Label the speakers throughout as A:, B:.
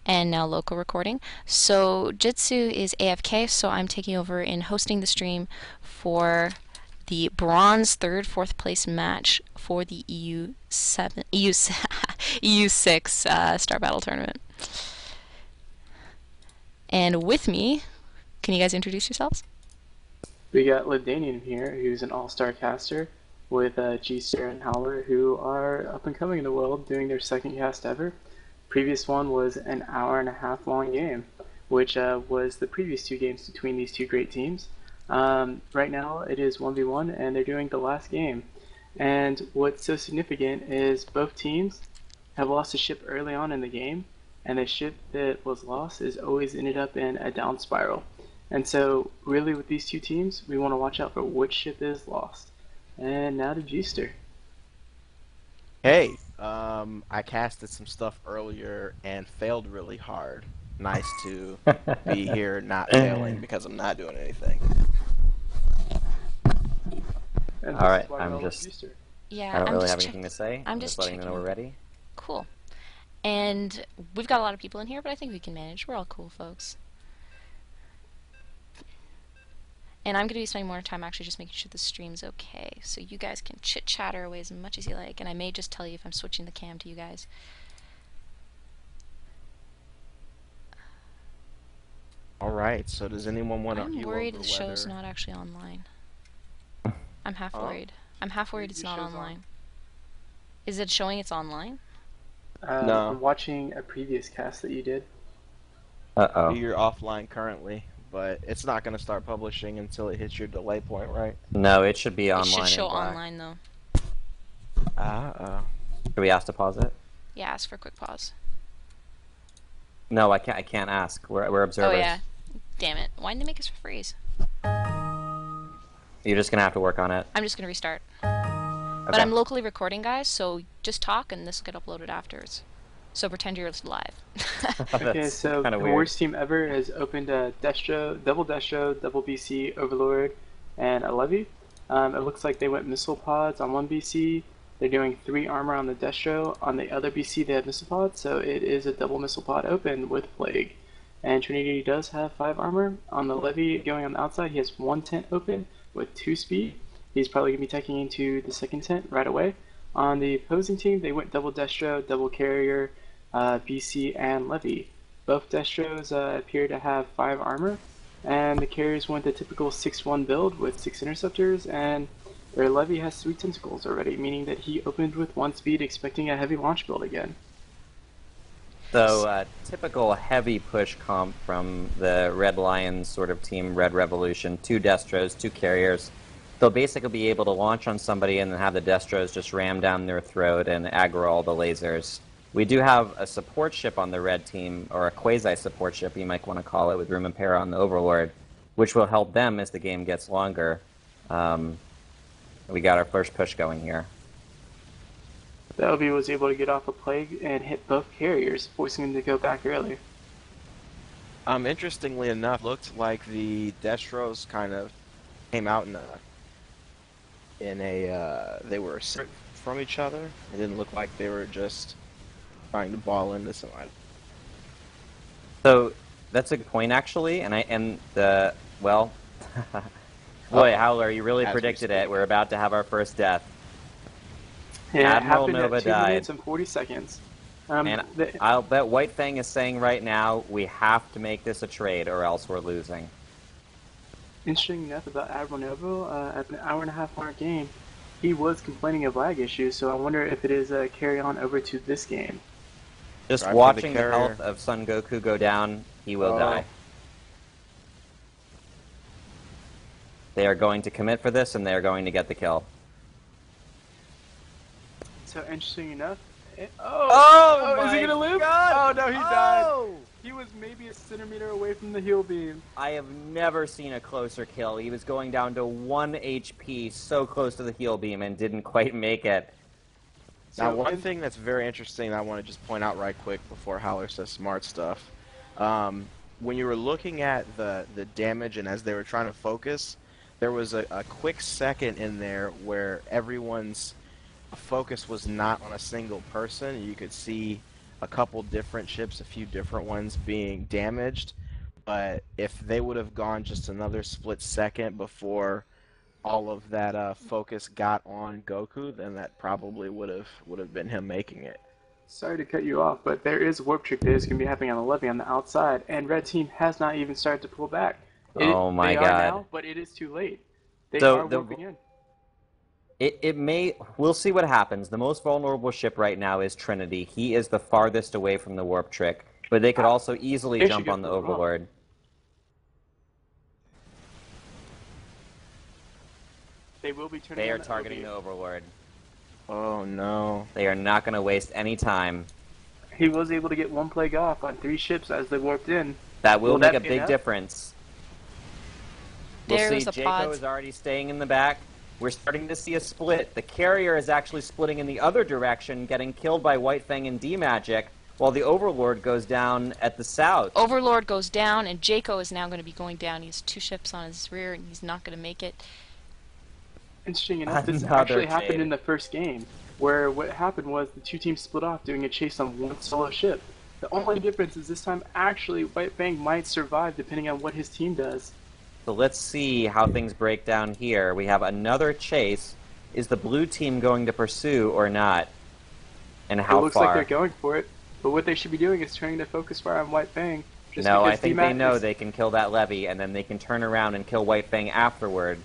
A: and now local recording. So Jitsu is AFK, so I'm taking over in hosting the stream for the bronze third, fourth place match for the EU7, EU6 Star Battle Tournament. And with me, can you guys introduce yourselves?
B: We got Ladanian here, who's an all-star caster, with G-Star and Howler, who are up and coming in the world, doing their second cast ever. Previous one was an hour and a half long game, which was the previous two games between these two great teams. Right now it is 1v1, and they're doing the last game. And what's so significant is both teams have lost a ship early on in the game, and the ship that was lost is always ended up in a down spiral. And so, really, with these two teams, we want to watch out for which ship is lost. And now to G-Star.
C: Hey, I casted some stuff earlier and failed really hard. Nice to be here not failing because I'm not doing anything.
B: And
D: All right,
B: why we
D: I'm
B: all love
D: just.
B: G-Star.
A: Yeah,
D: I don't
A: I'm
D: really
A: just
D: have anything to say.
A: I'm just
D: letting them know we're
A: checking.
D: ready.
A: Cool. And we've got a lot of people in here, but I think we can manage. We're all cool folks. And I'm going to be spending more time actually just making sure the stream's okay. So you guys can chit-chatter away as much as you like, and I may just tell you if I'm switching the cam to you guys.
C: All right, so does anyone want to
A: I'm worried the show's not actually online. I'm half worried. I'm half worried it's not online. Is it showing it's online?
C: No.
B: I'm watching a previous cast that you did.
D: Uh-oh.
C: You're offline currently, but it's not going to start publishing until it hits your delay point, right?
D: No, it should be
A: It
D: online.
A: should show
D: in black.
A: online though.
D: Should we ask to pause it?
A: Yeah, ask for a quick pause.
D: No, I can't. I can't ask. We're observers.
A: Oh yeah. Damn it. Why didn't they make us freeze?
D: You're just gonna have to work on it.
A: I'm just gonna restart.
D: Okay.
A: But I'm locally recording, guys, so just talk and this will get uploaded afterwards. So pretend you're live.
B: Okay, so the worst team ever has opened a double Destro, double BC, Overlord, and a Levy. It looks like they went missile pods on one BC. They're doing 3 armor on the Destro. On the other BC, they have missile pods, so it is a double missile pod open with Plague. And Trinity does have 5 armor. On the Levy, going on the outside, he has 1 tent open with 2 speed. He's probably going to be taking into the second tent right away. On the opposing team, they went double Destro, double Carrier, BC, and Levy. Both Destros appear to have 5 armor, and the Carriers went the typical 6-1 build with 6 interceptors, and their Levy has 3 tentacles already, meaning that he opened with 1 speed expecting a heavy launch build again.
D: So, typical heavy push comp from the Red Lions sort of team, Red Revolution. 2 Destros, 2 Carriers. They'll basically be able to launch on somebody and then have the Destros just ram down their throat and aggro all the lasers. We do have a support ship on the red team, or a quasi-support ship, you might want to call it, with Room and Para on the Overlord, which will help them as the game gets longer. We got our first push going here.
B: The LB was able to get off a Plague and hit both Carriers, forcing them to go back early.
C: Interestingly enough, looked like the Destros kind of came out they were separate from each other. It didn't look like they were just trying to ball into somebody.
D: So that's a good point, actually, well, boy, Howler, you really predicted it. We're about to have our first death.
B: Yeah,
D: Admiral
B: it happened
D: Nova
B: at 2
D: died.
B: minutes and 40 seconds.
D: And I'll bet White Fang is saying right now, we have to make this a trade or else we're losing.
B: Interesting enough about Admiral Nova, at an hour and a half mark game, he was complaining of lag issues, so I wonder if it is a carry on over to this game.
D: Just
C: Right,
D: watching
C: the
D: the health of Son Goku go down, he will die. They are going to commit for this, and they are going to get the kill.
B: So interesting enough, is he gonna live?
D: God.
B: Oh no, he died. He was maybe a centimeter away from the heal beam.
D: I have never seen a closer kill. He was going down to 1 HP, so close to the heal beam, and didn't quite make it.
C: Now, one thing that's very interesting that I want to just point out right quick before Howler says smart stuff. When you were looking at the damage and as they were trying to focus, there was a quick second in there where everyone's focus was not on a single person. You could see a couple different ships, a few different ones being damaged. But if they would have gone just another split second before all of that focus got on Goku, then that probably would have been him making it.
B: Sorry to cut you off, but there is a warp trick that is going to be happening on the levee on the outside, and red team has not even started to pull back.
D: Oh my
B: they
D: god.
B: Are now, but it is too late. They are warping in.
D: We'll see what happens. The most vulnerable ship right now is Trinity. He is the farthest away from the warp trick, but they could also easily jump on the Overlord.
B: They will be turning.
D: They are targeting the Overlord.
C: Oh no.
D: They are not going to waste any time.
B: He was able to get one plague off on 3 ships as they warped in.
D: That will make a big difference. We'll
A: There
D: see,
A: was a
D: Jaco
A: pod.
D: is already staying in the back. We're starting to see a split. The carrier is actually splitting in the other direction, getting killed by White Fang and D-Magic, while the Overlord goes down at the south.
A: Overlord goes down, and Jaco is now going to be going down. He has 2 ships on his rear, and he's not going to make it.
B: Interesting enough, this actually happened in the first game, where what happened was the 2 teams split off doing a chase on 1 solo ship. The only difference is this time actually White Fang might survive depending on what his team does.
D: So let's see how things break down here. We have another chase. Is the blue team going to pursue or not? And how far?
B: It looks like they're going for it, but what they should be doing is turning the focus fire on White Fang.
D: No, I think they know they can kill that levy, and then they can turn around and kill White Fang afterward.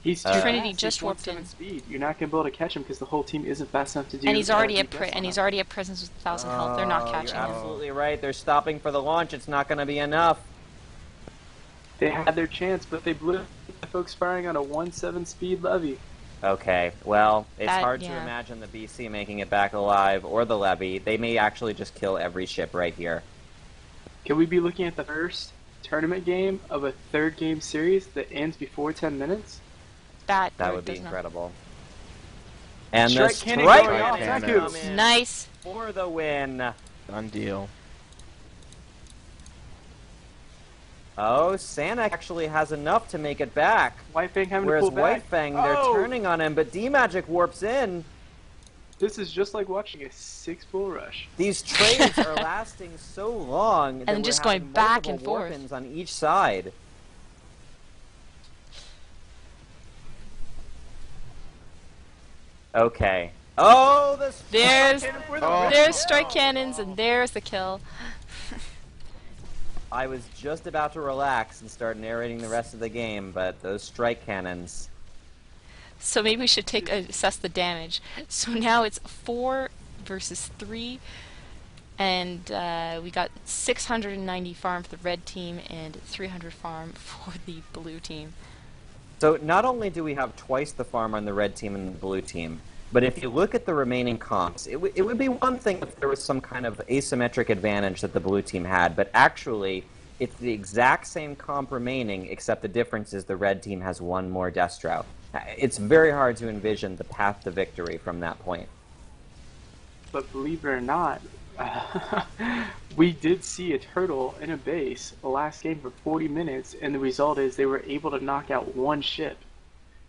B: He's too
A: Trinity
B: fast.
A: just
B: He's
A: warped in.
B: Speed. You're not gonna be able to catch him because the whole team isn't fast enough to do.
A: And he's already at
B: at
A: presence with 1,000 health. They're not catching
D: You're
A: him.
D: absolutely right. They're stopping for the launch. It's not going to be enough.
B: They had their chance, but they blew the folks firing on a 1-7 speed levy.
D: Okay, well, it's hard to
A: yeah.
D: imagine the BC making it back alive or the levy. They may actually just kill every ship right here.
B: Can we be looking at the first tournament game of a 3rd game series that ends before 10 minutes?
A: That
D: would be incredible. And
B: Strike
D: the
B: cannon
D: strike
B: going off.
D: cannon
B: Thank you.
D: come in
A: Nice.
D: for the win.
C: Done deal.
D: Oh, Santa actually has enough to make it back.
B: White Fang having
D: Whereas
B: to pull
D: White
B: back.
D: Fang, they're turning on him, but D-Magic warps in.
B: This is just like watching a 6 bull rush.
D: These trades are lasting so long that
A: And
D: we're
A: just
D: having
A: going back and
D: multiple
A: forth.
D: warp-ins on each side. Okay. Oh,
A: There's strike cannons, and there's the kill.
D: I was just about to relax and start narrating the rest of the game, but those strike cannons.
A: So maybe we should assess the damage. So now it's 4 versus 3, and we got 690 farm for the red team and 300 farm for the blue team.
D: So not only do we have twice the farm on the red team and the blue team, but if you look at the remaining comps, it would be one thing if there was some kind of asymmetric advantage that the blue team had, but actually it's the exact same comp remaining, except the difference is the red team has 1 more Destro. It's very hard to envision the path to victory from that point.
B: But believe it or not, we did see a turtle in a base the last game for 40 minutes, and the result is they were able to knock out 1 ship.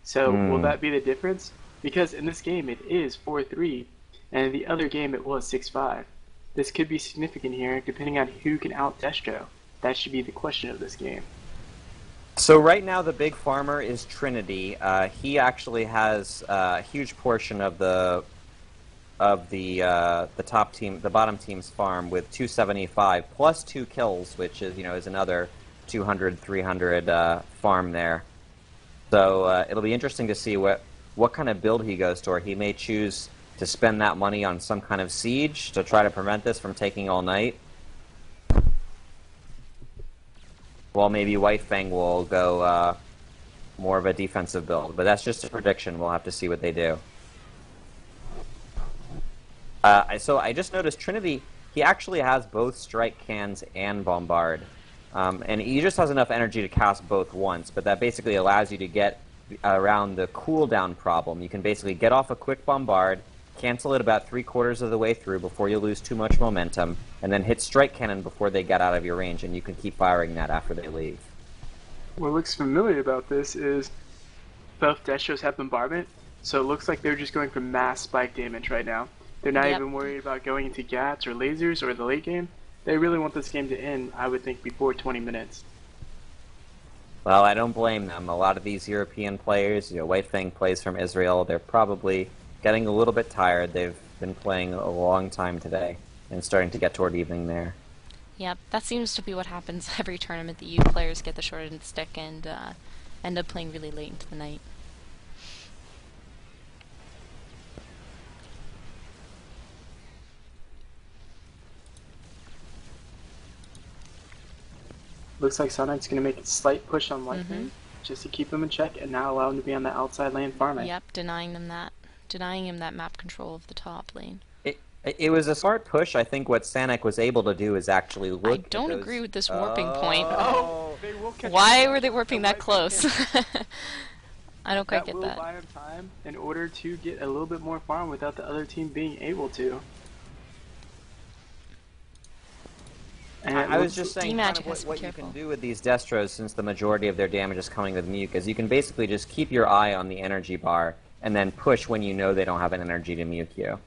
B: So will that be the difference? Because in this game it is 4-3, and in the other game it was 6-5. This could be significant here, depending on who can out-Destro. That should be the question of this game.
D: So right now the big farmer is Trinity. He actually has a huge portion of the top team, the bottom team's farm with 275 plus 2 kills, which is is another 200, 300 farm there. So it'll be interesting to see what kind of build he goes toward. He may choose to spend that money on some kind of siege to try to prevent this from taking all night. Well, maybe White Fang will go more of a defensive build, but that's just a prediction. We'll have to see what they do. So I just noticed Trinity, he actually has both strike cans and bombard. And he just has enough energy to cast both once, but that basically allows you to get around the cooldown problem. You can basically get off a quick bombard, cancel it about 3/4 of the way through before you lose too much momentum, and then hit strike cannon before they get out of your range, and you can keep firing that after they leave.
B: What looks familiar about this is both Destros have bombardment, so it looks like they're just going for mass spike damage right now. They're not even worried about going into GATs or lasers or the late game. They really want this game to end, I would think, before 20 minutes.
D: Well, I don't blame them. A lot of these European players, White Fang plays from Israel, they're probably getting a little bit tired. They've been playing a long time today and starting to get toward evening there.
A: Yep, that seems to be what happens every tournament. The EU players get the short end of the stick and end up playing really late into the night.
B: Looks like Sonic's going to make a slight push on White Fang just to keep him in check and not allow him to be on the outside lane farming.
A: Yep, denying him that map control of the top lane.
D: It was a smart push. I think what Sanic was able to do is actually look.
A: I don't agree with this warping point.
B: Oh, they will catch
A: Why were they warping that close? I don't quite get that.
B: That will buy him time in order to get a little bit more farm without the other team being able to.
D: And I was just saying kind of what you can do with these Destros, since the majority of their damage is coming with Muke, is you can basically just keep your eye on the energy bar and then push when you know they don't have an energy to Muke you.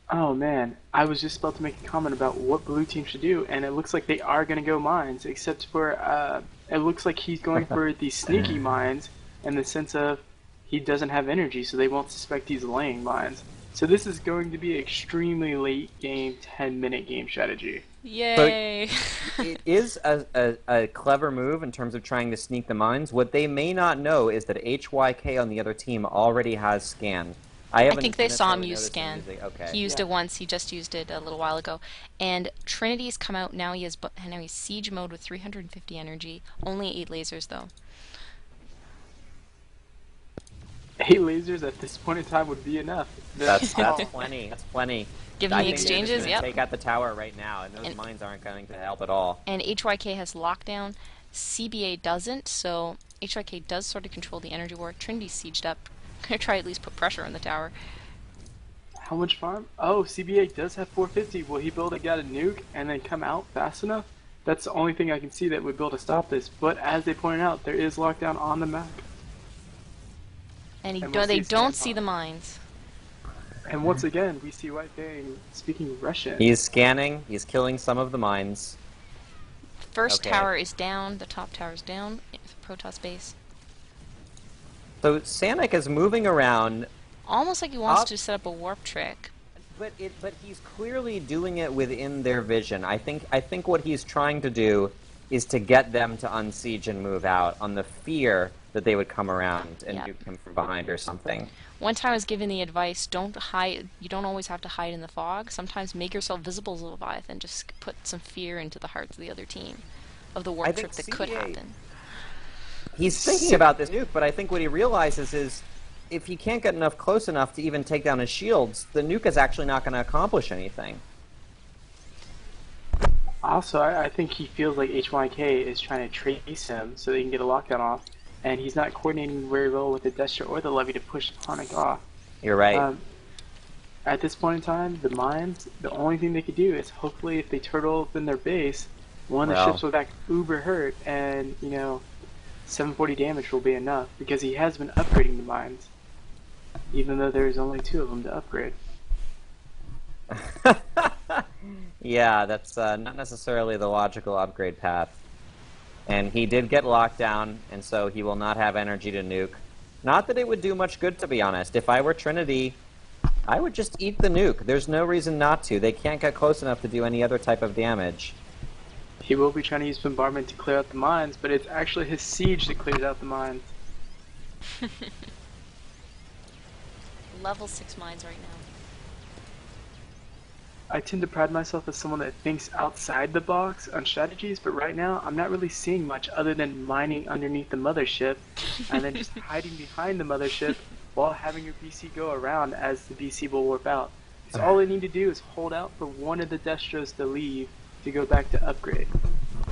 B: Oh man, I was just about to make a comment about what blue team should do, and it looks like they are going to go mines, except for, it looks like he's going for the sneaky mines in the sense of he doesn't have energy, so they won't suspect he's laying mines. So this is going to be an extremely late game, 10-minute game strategy.
A: Yay!
D: So it is a clever move in terms of trying to sneak the mines. What they may not know is that HYK on the other team already has scanned. I
A: think they saw him use scan.
D: Okay.
A: He used it once. He just used it a little while ago. And Trinity's come out now. He's siege mode with 350 energy. Only 8 lasers though.
B: 8 lasers at this point in time would be enough.
D: That's plenty. That's plenty.
A: Given the exchanges, yep.
D: Take out the tower right now, and those mines aren't going to help at all.
A: And HYK has lockdown. CBA doesn't, so HYK does sort of control the energy war. Trinity's sieged up. Gonna try at least put pressure on the tower.
B: How much farm? Oh, CBA does have 450. Will he build a nuke and then come out fast enough? That's the only thing I can see that would be able to stop this. But as they pointed out, there is lockdown on the map.
A: And they don't see the mines.
B: And once again, we see White Fang speaking Russian.
D: He's scanning. He's killing some of the mines.
A: First tower is down. The top tower is down. Protoss base.
D: So Sanic is moving around.
A: Almost like he wants to set up a warp trick.
D: But he's clearly doing it within their vision. I think what he's trying to do is to get them to unsiege and move out on the fear that they would come around and nuke him from behind or something.
A: One time I was given the advice, don't hide. You don't always have to hide in the fog. Sometimes make yourself visible as a Leviathan. Just put some fear into the hearts of the other team of the warp trick that could happen.
D: He's thinking about this nuke, but I think what he realizes is if he can't get enough close enough to even take down his shields, the nuke is actually not going to accomplish anything.
B: Also, I think he feels like HYK is trying to trace him so they can get a lockdown off, and he's not coordinating very well with the Destra or the Levy to push Sonic off.
D: You're right.
B: At this point in time, the mines, the only thing they could do is hopefully if they turtle open their base, one of the ships will back uber hurt, and, 740 damage will be enough, because he has been upgrading the mines, even though there's only 2 of them to upgrade.
D: Yeah, that's not necessarily the logical upgrade path. And he did get locked down, and so he will not have energy to nuke. Not that it would do much good, to be honest. If I were Trinity, I would just eat the nuke. There's no reason not to. They can't get close enough to do any other type of damage.
B: He will be trying to use bombardment to clear out the mines, but it's actually his siege that clears out the mines.
A: Level 6 mines right now.
B: I tend to pride myself as someone that thinks outside the box on strategies, but right now I'm not really seeing much other than mining underneath the mothership and then just hiding behind the mothership while having your BC go around as the BC will warp out. So all they need to do is hold out for one of the Destros to leave to go back to upgrade.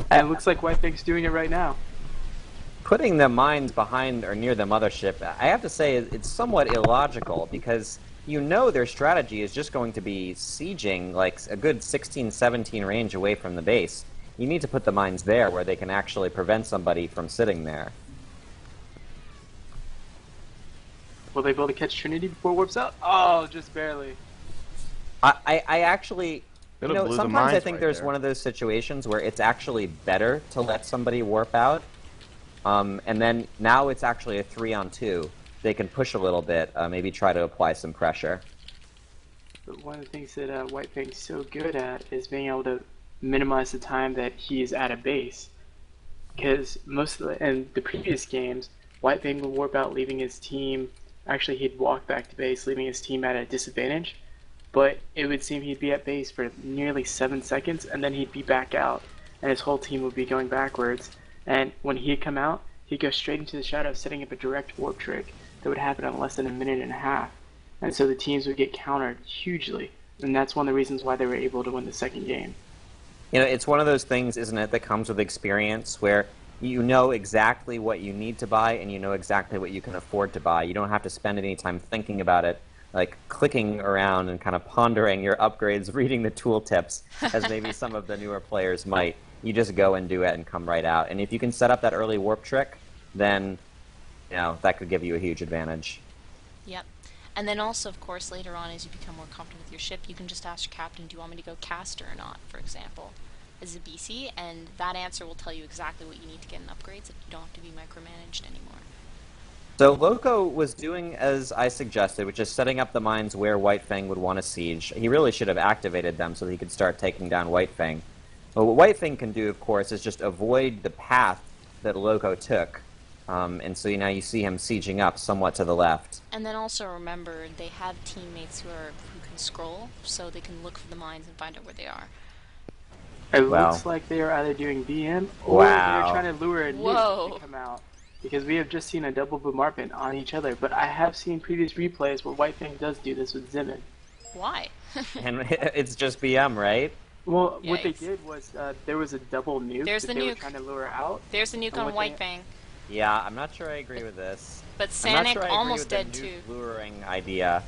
B: And it looks like White Fang's doing it right now.
D: Putting the mines behind or near the mothership, I have to say it's somewhat illogical, because their strategy is just going to be sieging like a good 16-17 range away from the base. You need to put the mines there where they can actually prevent somebody from sitting there.
B: Will they be able to catch Trinity before it warps out? Oh, just barely.
D: I actually,
C: It'll blew the
D: sometimes I
C: minds
D: think
C: right
D: there's
C: there.
D: one of those situations where it's actually better to let somebody warp out. And then now it's actually a 3-on-2. They can push a little bit, maybe try to apply some pressure.
B: But one of the things that White Fang's so good at is being able to minimize the time that he's at a base. Because in the previous games, White Fang would warp out, leaving his team. Actually, he'd walk back to base, leaving his team at a disadvantage. But it would seem he'd be at base for nearly 7 seconds, and then he'd be back out, and his whole team would be going backwards. And when he'd come out, he'd go straight into the shadow, setting up a direct warp trick that would happen in less than a minute and a half. And so the teams would get countered hugely, and that's one of the reasons why they were able to win the second game.
D: It's one of those things, isn't it, that comes with experience where you know exactly what you need to buy and you know exactly what you can afford to buy. You don't have to spend any time thinking about it, like clicking around and kind of pondering your upgrades, reading the tooltips, as maybe some of the newer players might. You just go and do it and come right out. And if you can set up that early warp trick, then that could give you a huge advantage.
A: Yep. And then also, of course, later on, as you become more comfortable with your ship, you can just ask your captain, do you want me to go caster or not, for example, as a BC, and that answer will tell you exactly what you need to get in upgrades if you don't have to be micromanaged anymore.
D: So Loco was doing as I suggested, which is setting up the mines where White Fang would want to siege. He really should have activated them so that he could start taking down White Fang. But what White Fang can do, of course, is just avoid the path that Loco took. And so now you see him sieging up somewhat to the left.
A: And then also remember, they have teammates who can scroll, so they can look for the mines and find out where they are.
B: It looks like they are either doing BM or they're trying to lure a nuke to come out. Because we have just seen a double bombardment on each other, but I have seen previous replays where White Fang does do this with Zimin.
A: Why?
D: And it's just BM, right?
B: Well,
A: Yikes.
B: What they did was there was a double nuke
A: There's
B: that
A: the
B: they were
A: nuke.
B: trying to lure out.
A: There's the nuke on White Fang.
D: Yeah, I'm not sure I agree with this.
A: But
D: I'm not
A: Sanic
D: sure I agree
A: almost
D: with
A: dead
D: the
A: too.
D: nuke luring idea.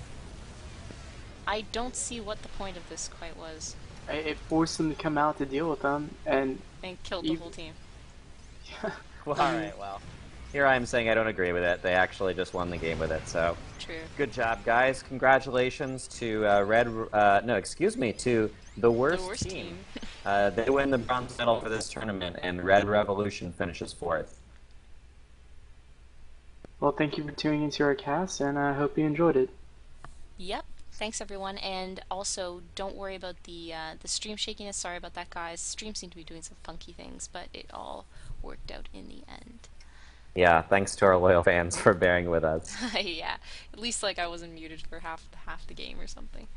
A: I don't see what the point of this quite was.
B: It forced them to come out to deal with them, and
A: killed the whole team.
D: Well, alright, well. Here I am saying I don't agree with it. They actually just won the game with it, so...
A: True.
D: Good job, guys. Congratulations to to the worst team. They win the bronze medal for this tournament, and Red Revolution finishes 4th.
B: Well, thank you for tuning into our cast, and I hope you enjoyed it.
A: Yep. Thanks, everyone. And also, don't worry about the stream shakiness. Sorry about that, guys. Stream seemed to be doing some funky things, but it all worked out in the end.
D: Yeah, thanks to our loyal fans for bearing with us.
A: Yeah. At least, I wasn't muted for half the game or something.